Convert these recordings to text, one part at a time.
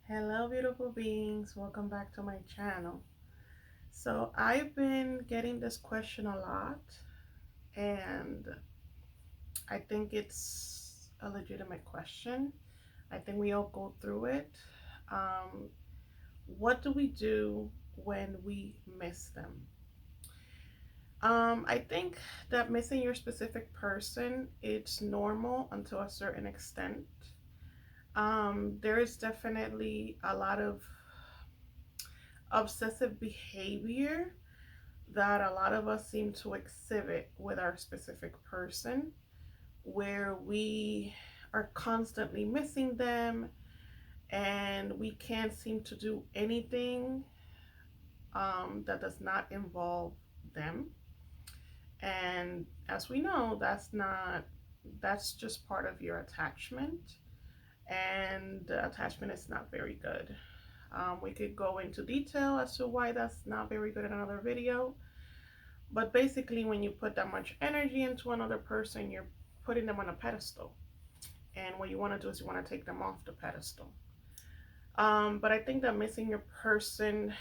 Hello, beautiful beings. Welcome back to my channel. So, I've been getting this question a lot, and I think it's a legitimate question. I think we all go through it. Um, what do we do when we miss them? I think that missing your specific person, it's normal until a certain extent. There is definitely a lot of obsessive behavior that a lot of us seem to exhibit with our specific person, where we are constantly missing them and we can't seem to do anything that does not involve them. And as we know, that's just part of your attachment, and the attachment is not very good. We could go into detail as to why that's not very good in another video. But basically, when you put that much energy into another person, you're putting them on a pedestal. And what you want to do is you want to take them off the pedestal. But I think that missing your person,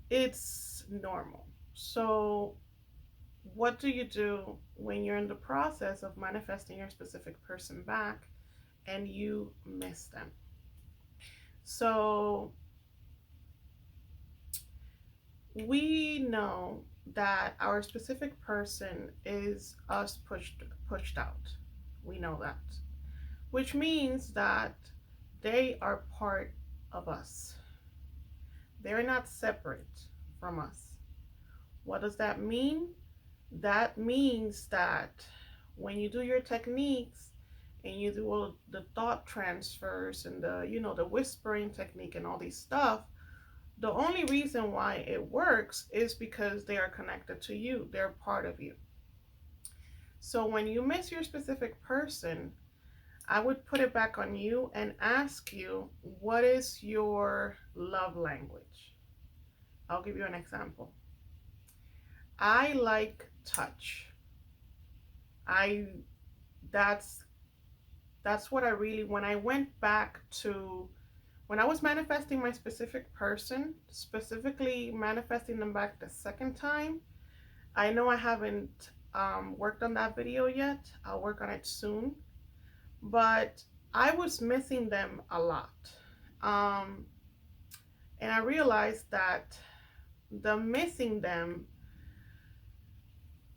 it's normal. So, what do you do when you're in the process of manifesting your specific person back and you miss them? So, we know that our specific person is us pushed out. We know that, which means that they are part of us. They're not separate from us. What does that mean? That means that when you do your techniques and you do all the thought transfers and the whispering technique and all these stuff, the only reason why it works is because they are connected to you. They're part of you. So when you miss your specific person, I would put it back on you and ask you, what is your love language? I'll give you an example. I like touch. I that's what I really, when I went back to, when I was manifesting my specific person, specifically manifesting them back the second time. I know I haven't worked on that video yet. I'll work on it soon. But I was missing them a lot. Um, and I realized that the missing them,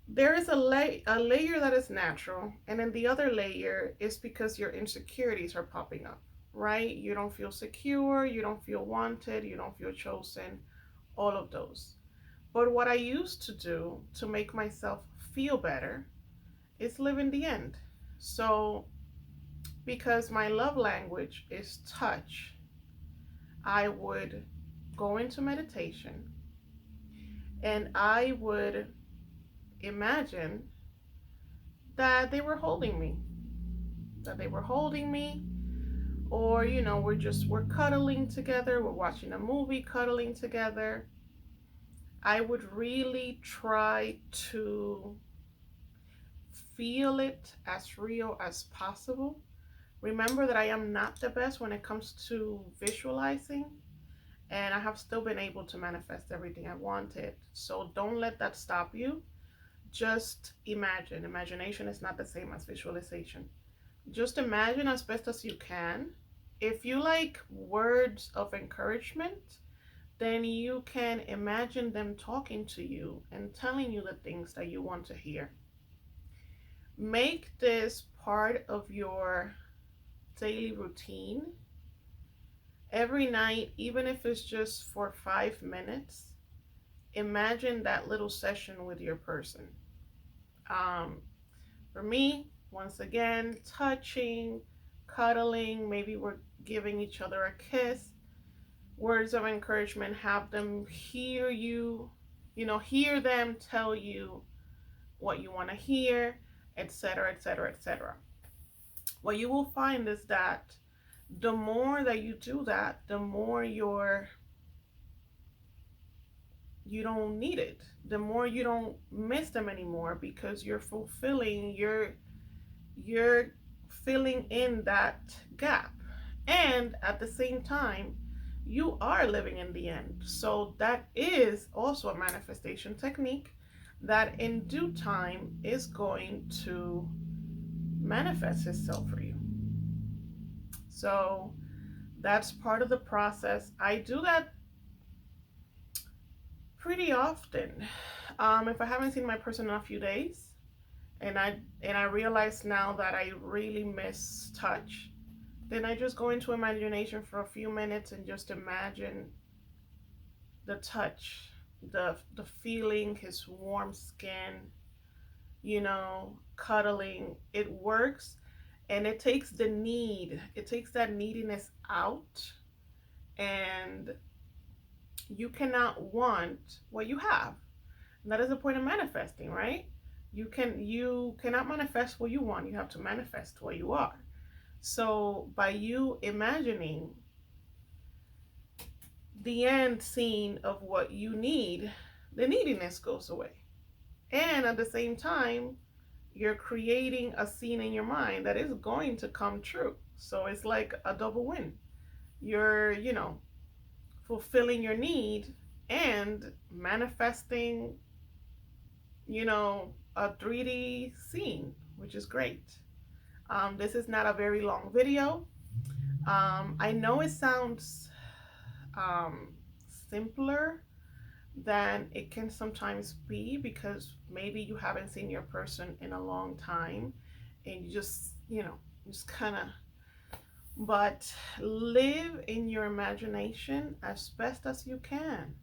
there is a layer that is natural, and then the other layer is because your insecurities are popping up, right? You don't feel secure, you don't feel wanted, you don't feel chosen, all of those. But what I used to do to make myself feel better is live in the end. So, because my love language is touch, I would go into meditation and I would imagine that they were holding me, that they were holding me, or we're cuddling together, we're watching a movie cuddling together. I would really try to feel it as real as possible. Remember that I am not the best when it comes to visualizing, and I have still been able to manifest everything I wanted. So don't let that stop you. Just imagine. Imagination is not the same as visualization. Just imagine as best as you can. If you like words of encouragement, then you can imagine them talking to you and telling you the things that you want to hear. Make this part of your daily routine. Every night, even if it's just for 5 minutes, imagine that little session with your person. For me, once again, touching, cuddling, maybe we're giving each other a kiss, words of encouragement, have them hear you, hear them tell you what you want to hear, etc., etc., etc. What you will find is that the more that you do that, the more you don't need it. The more you don't miss them anymore, because you're filling in that gap. And at the same time, you are living in the end. So that is also a manifestation technique that in due time is going to manifest itself for you. So that's part of the process. I do that pretty often. If I haven't seen my person in a few days, and I realize now that I really miss touch, then I just go into imagination for a few minutes and just imagine the touch, the feeling, his warm skin, cuddling. It works, and it takes it takes that neediness out, and you cannot want what you have. And that is the point of manifesting, right? You cannot manifest what you want. You have to manifest what you are. So by you imagining the end scene of what you need, the neediness goes away. And at the same time, you're creating a scene in your mind that is going to come true. So it's like a double win. You're, fulfilling your need and manifesting, a 3D scene, which is great. This is not a very long video. I know it sounds um, simpler than it can sometimes be because maybe you haven't seen your person in a long time and you just kind of, but live in your imagination as best as you can.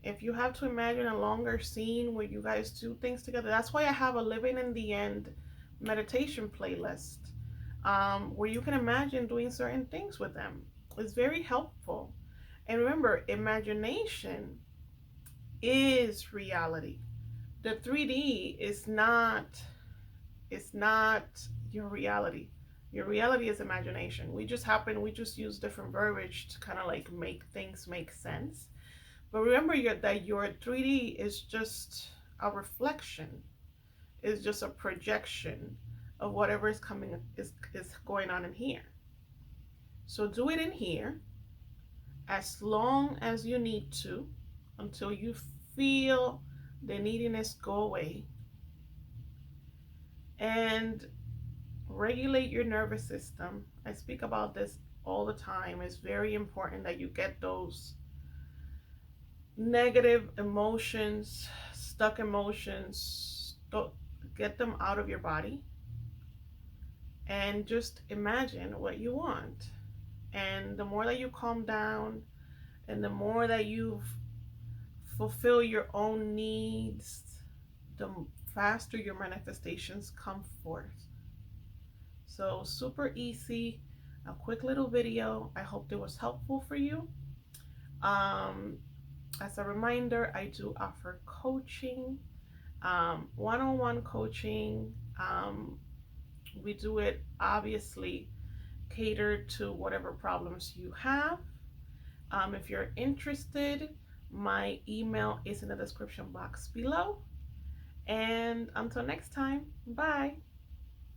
If you have to imagine a longer scene where you guys do things together, that's why I have a living in the end meditation playlist, where you can imagine doing certain things with them. It's very helpful. And remember, imagination is reality. The 3D is not, it's not your reality. Your reality is imagination. We just use different verbiage to kind of like make things make sense. But remember that your 3D is just a reflection, is just a projection of whatever is going on in here. So do it in here as long as you need to until you feel the neediness go away. And regulate your nervous system. I speak about this all the time. It's very important that you get those negative emotions, stuck emotions, get them out of your body and just imagine what you want. And the more that you calm down and the more that you fulfill your own needs, the faster your manifestations come forth. So super easy, a quick little video. I hope it was helpful for you. As a reminder, I do offer coaching, one-on-one coaching. We do it obviously catered to whatever problems you have. If you're interested, my email is in the description box below. And until next time, bye.